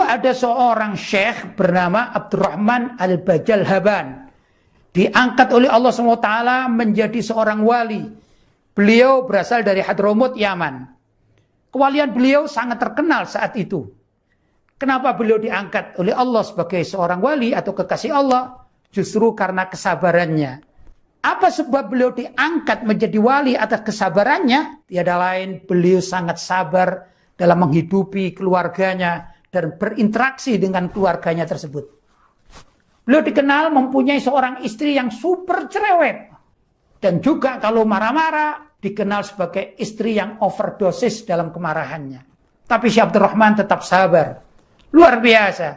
ada seorang syekh bernama Abdurrahman Al-Bajalhaban. Diangkat oleh Allah SWT menjadi seorang wali. Beliau berasal dari Hadramut, Yaman. Kewalian beliau sangat terkenal saat itu. Kenapa beliau diangkat oleh Allah sebagai seorang wali atau kekasih Allah? Justru karena kesabarannya. Apa sebab beliau diangkat menjadi wali atas kesabarannya? Tiada lain, beliau sangat sabar dalam menghidupi keluarganya dan berinteraksi dengan keluarganya tersebut. Beliau dikenal mempunyai seorang istri yang super cerewet. Dan juga kalau marah-marah, dikenal sebagai istri yang overdosis dalam kemarahannya. Tapi Syekh Abdurrahman tetap sabar. Luar biasa.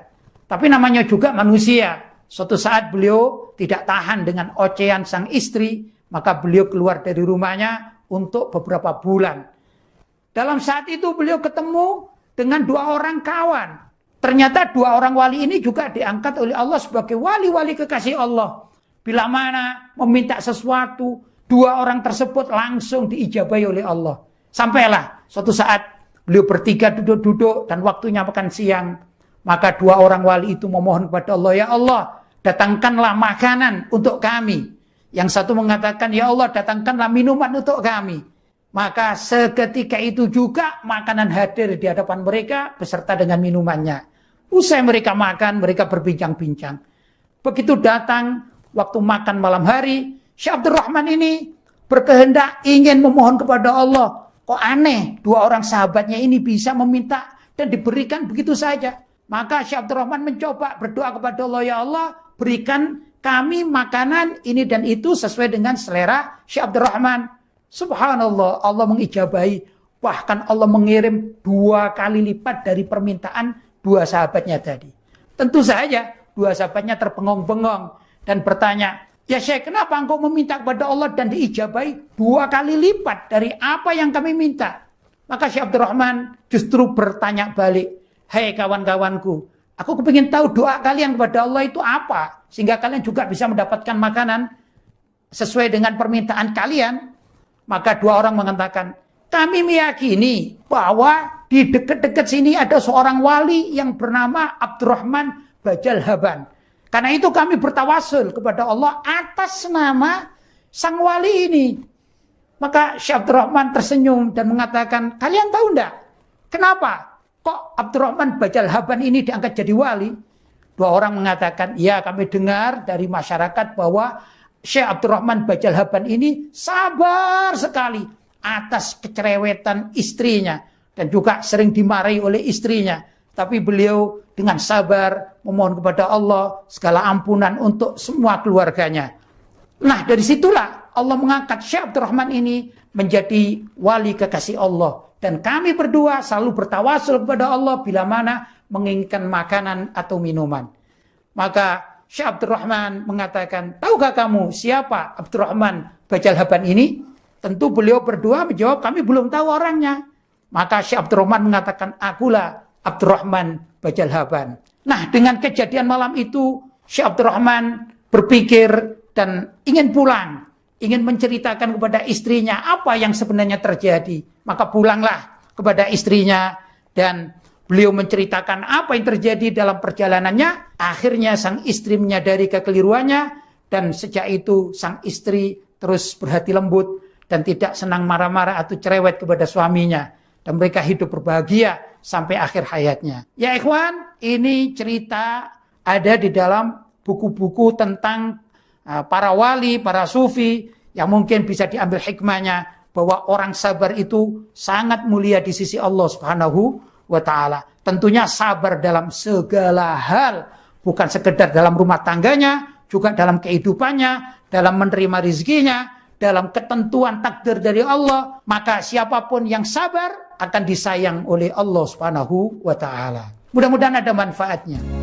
Tapi namanya juga manusia. Suatu saat beliau tidak tahan dengan ocehan sang istri, maka beliau keluar dari rumahnya untuk beberapa bulan. Dalam saat itu beliau ketemu dengan 2 orang kawan. Ternyata 2 orang wali ini juga diangkat oleh Allah sebagai wali-wali kekasih Allah. Bila mana meminta sesuatu, 2 orang tersebut langsung diijabahi oleh Allah. Sampailah suatu saat beliau bertiga duduk-duduk dan waktunya makan siang. Maka 2 orang wali itu memohon kepada Allah, ya Allah, datangkanlah makanan untuk kami. Yang satu mengatakan, ya Allah, datangkanlah minuman untuk kami. Maka seketika itu juga makanan hadir di hadapan mereka beserta dengan minumannya. Usai mereka makan, mereka berbincang-bincang. Begitu datang waktu makan malam hari, Syekh Abdurrahman ini berkehendak ingin memohon kepada Allah. Kok aneh, 2 orang sahabatnya ini bisa meminta dan diberikan begitu saja. Maka Syekh Abdurrahman mencoba berdoa kepada Allah, ya Allah, berikan kami makanan ini dan itu sesuai dengan selera Syekh Abdurrahman. Subhanallah, Allah mengijabahi. Bahkan Allah mengirim 2 kali lipat dari permintaan 2 sahabatnya tadi. Tentu saja 2 sahabatnya terbengong-bengong dan bertanya, ya Syekh, kenapa engkau meminta kepada Allah dan diijabahi 2 kali lipat dari apa yang kami minta? Maka Syekh Abdurrahman justru bertanya balik, hei kawan-kawanku, aku kepingin tahu doa kalian kepada Allah itu apa, sehingga kalian juga bisa mendapatkan makanan sesuai dengan permintaan kalian. Maka 2 orang mengatakan, kami meyakini bahwa di dekat-dekat sini ada seorang wali yang bernama Abdurrahman Bajalhaban. Karena itu kami bertawasul kepada Allah atas nama sang wali ini. Maka Syekh Abdurrahman tersenyum dan mengatakan, kalian tahu enggak? Kenapa? Kok Abdurrahman Bajalhaban ini diangkat jadi wali? 2 orang mengatakan, ya kami dengar dari masyarakat bahwa Syekh Abdurrahman Bajalhaban ini sabar sekali atas kecerewetan istrinya. Dan juga sering dimarahi oleh istrinya. Tapi beliau dengan sabar memohon kepada Allah segala ampunan untuk semua keluarganya. Nah dari situlah Allah mengangkat Syekh Abdurrahman ini menjadi wali kekasih Allah. Dan kami berdua selalu bertawasul kepada Allah bila mana menginginkan makanan atau minuman. Maka Syekh Abdurrahman mengatakan, tahukah kamu siapa Abdurrahman Bajalhaban ini? Tentu beliau berdua menjawab, kami belum tahu orangnya. Maka Syekh Abdurrahman mengatakan, akulah Abdurrahman Bajalhaban. Nah dengan kejadian malam itu, Syekh Abdurrahman berpikir dan ingin pulang. Ingin menceritakan kepada istrinya apa yang sebenarnya terjadi. Maka pulanglah kepada istrinya dan beliau menceritakan apa yang terjadi dalam perjalanannya. Akhirnya sang istri menyadari kekeliruannya dan sejak itu sang istri terus berhati lembut dan tidak senang marah-marah atau cerewet kepada suaminya. Dan mereka hidup berbahagia sampai akhir hayatnya. Ya ikhwan, ini cerita ada di dalam buku-buku tentang para wali, para sufi, yang mungkin bisa diambil hikmahnya bahwa orang sabar itu sangat mulia di sisi Allah Subhanahu wa Ta'ala. Tentunya sabar dalam segala hal, bukan sekedar dalam rumah tangganya, juga dalam kehidupannya, dalam menerima rezekinya, dalam ketentuan takdir dari Allah. Maka siapapun yang sabar akan disayang oleh Allah Subhanahu wa Ta'ala. Mudah-mudahan ada manfaatnya.